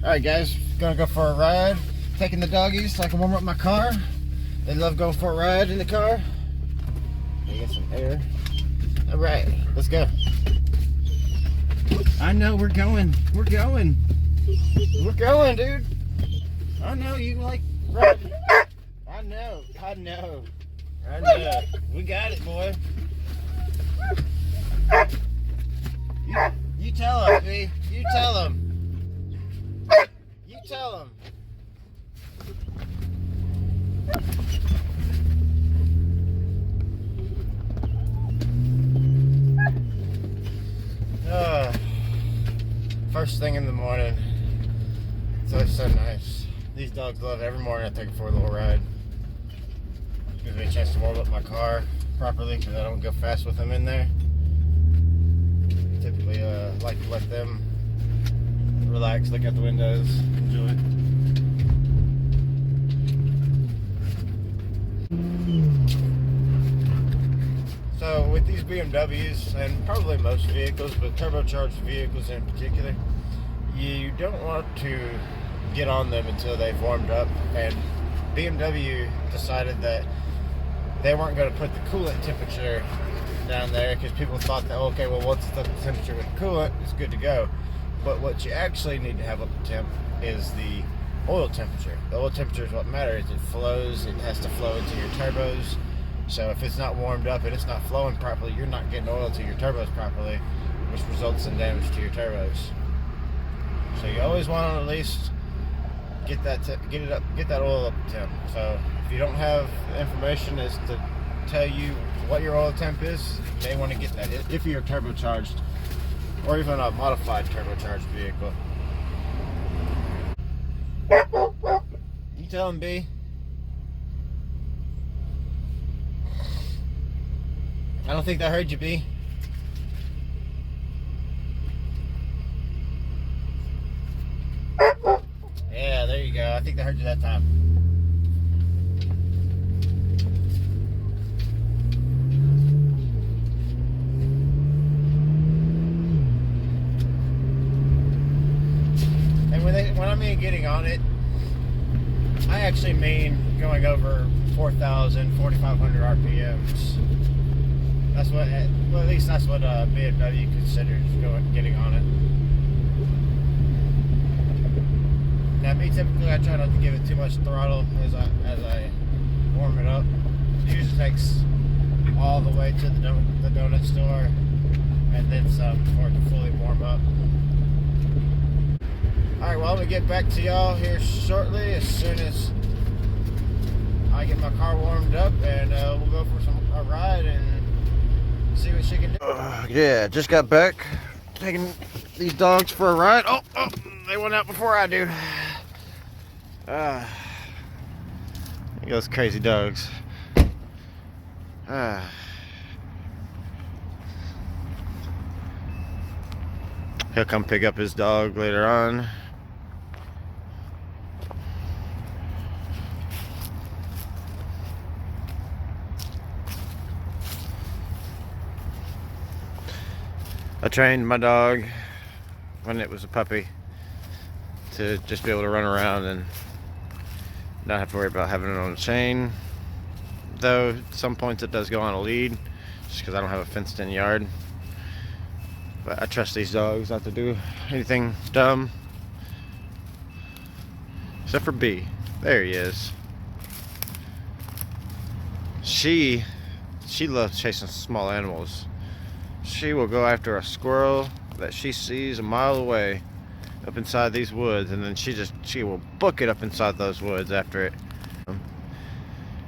Alright guys, gonna go for a ride. Taking the doggies so I can warm up my car. They love going for a ride in the car. Get some air. Alright, let's go. I know we're going. We're going. We're going, dude. I know you like riding. I know. I know. I know. We got it, boy. You tell him, B. You tell him. You tell him. First thing in the morning. It's always so nice. These dogs love every morning I take them for a little ride. Gives me a chance to warm up my car properly because I don't go fast with them in there. Typically like to let them relax, look out the windows, enjoy it. So with these BMWs, and probably most vehicles, but turbocharged vehicles in particular, you don't want to get on them until they've warmed up. And BMW decided that they weren't going to put the coolant temperature down there because people thought that, okay, well, once it's up to temperature with coolant, it's good to go. But what you actually need to have up to temp is the oil temperature. The oil temperature is what matters. It flows, it has to flow into your turbos. So if it's not warmed up and it's not flowing properly, you're not getting oil to your turbos properly, which results in damage to your turbos. So you always want to at least get that oil up to temp. So if you don't have information as to tell you what your oil temp is, you may want to get that if you're turbocharged or even a modified turbocharged vehicle. You tell him, B. I don't think that heard you, B. Yeah, there you go. I think they heard you that time. And when I mean getting on it, I actually mean going over 4,000, 4,500 RPMs. That's what, well, at least that's what BMW considers getting on it. Now, me typically, I try not to give it too much throttle as I warm it up. It usually takes all the way to the donut store and then some before it can fully warm up. All right, well, I'm gonna get back to y'all here shortly as soon as I get my car warmed up, and we'll go for a ride and see what she can do. Yeah, just got back, taking these dogs for a ride. Oh, they went out before I do. Those crazy dogs. He'll come pick up his dog later on. I trained my dog when it was a puppy to just be able to run around and not have to worry about having it on a chain. Though at some points it does go on a lead just because I don't have a fenced in yard. But I trust these dogs not to do anything dumb. Except for B. There he is. She loves chasing small animals. She will go after a squirrel that she sees a mile away up inside these woods, and then she will book it up inside those woods after it.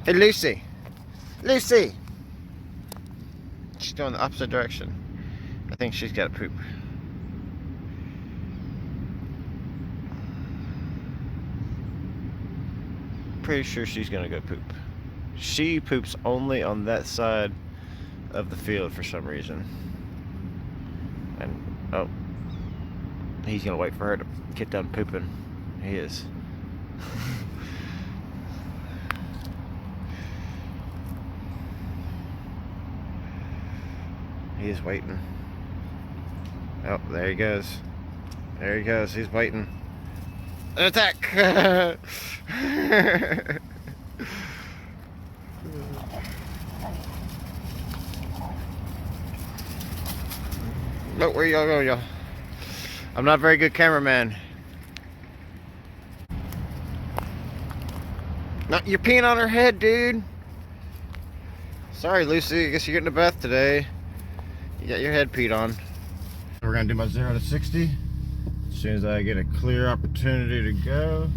Hey, Lucy! Lucy! She's going the opposite direction. I think she's got to poop. Pretty sure she's gonna go poop. She poops only on that side of the field for some reason. And oh, he's gonna wait for her to get done pooping. He is. He is waiting. Oh, there he goes. There he goes. He's waiting. Attack! Look where y'all go, y'all. I'm not a very good cameraman. No, you're peeing on her head, dude. Sorry, Lucy. I guess you're getting a bath today. You got your head peed on. We're gonna do my 0 to 60 as soon as I get a clear opportunity to go.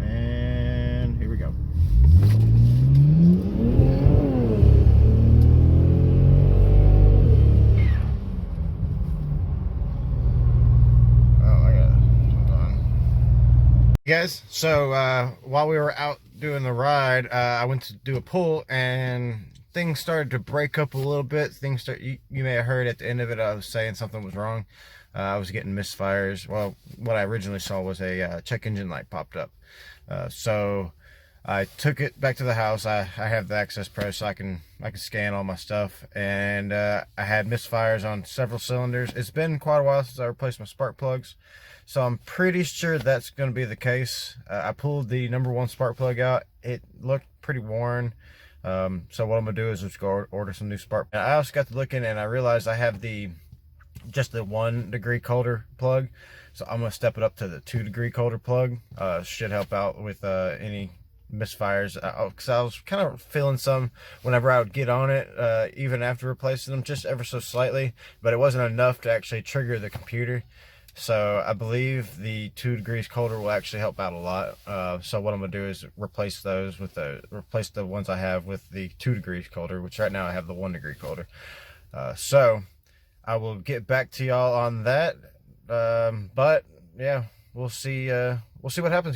And here we go. Guys, so while we were out doing the ride, I went to do a pull and things started to break up a little bit. You may have heard at the end of it I was saying something was wrong. I was getting misfires. Well, what I originally saw was a check engine light popped up. So I took it back to the house. I have the Access Pro, so I can scan all my stuff, and I had misfires on several cylinders. It's been quite a while since I replaced my spark plugs, so I'm pretty sure that's going to be the case. I pulled the #1 spark plug out. It looked pretty worn. So what I'm gonna do is just go order some new spark. And I also got to looking and I realized I have just the 1 degree colder plug, so I'm gonna step it up to the 2 degree colder plug. Should help out with any misfires, because I was kind of feeling some whenever I would get on it, even after replacing them, just ever so slightly, but it wasn't enough to actually trigger the computer. So I believe the 2 degrees colder will actually help out a lot. So what I'm gonna do is replace the ones I have with the 2 degrees colder, which right now I have the 1 degree colder. So I will get back to y'all on that. But yeah, we'll see what happens, guys.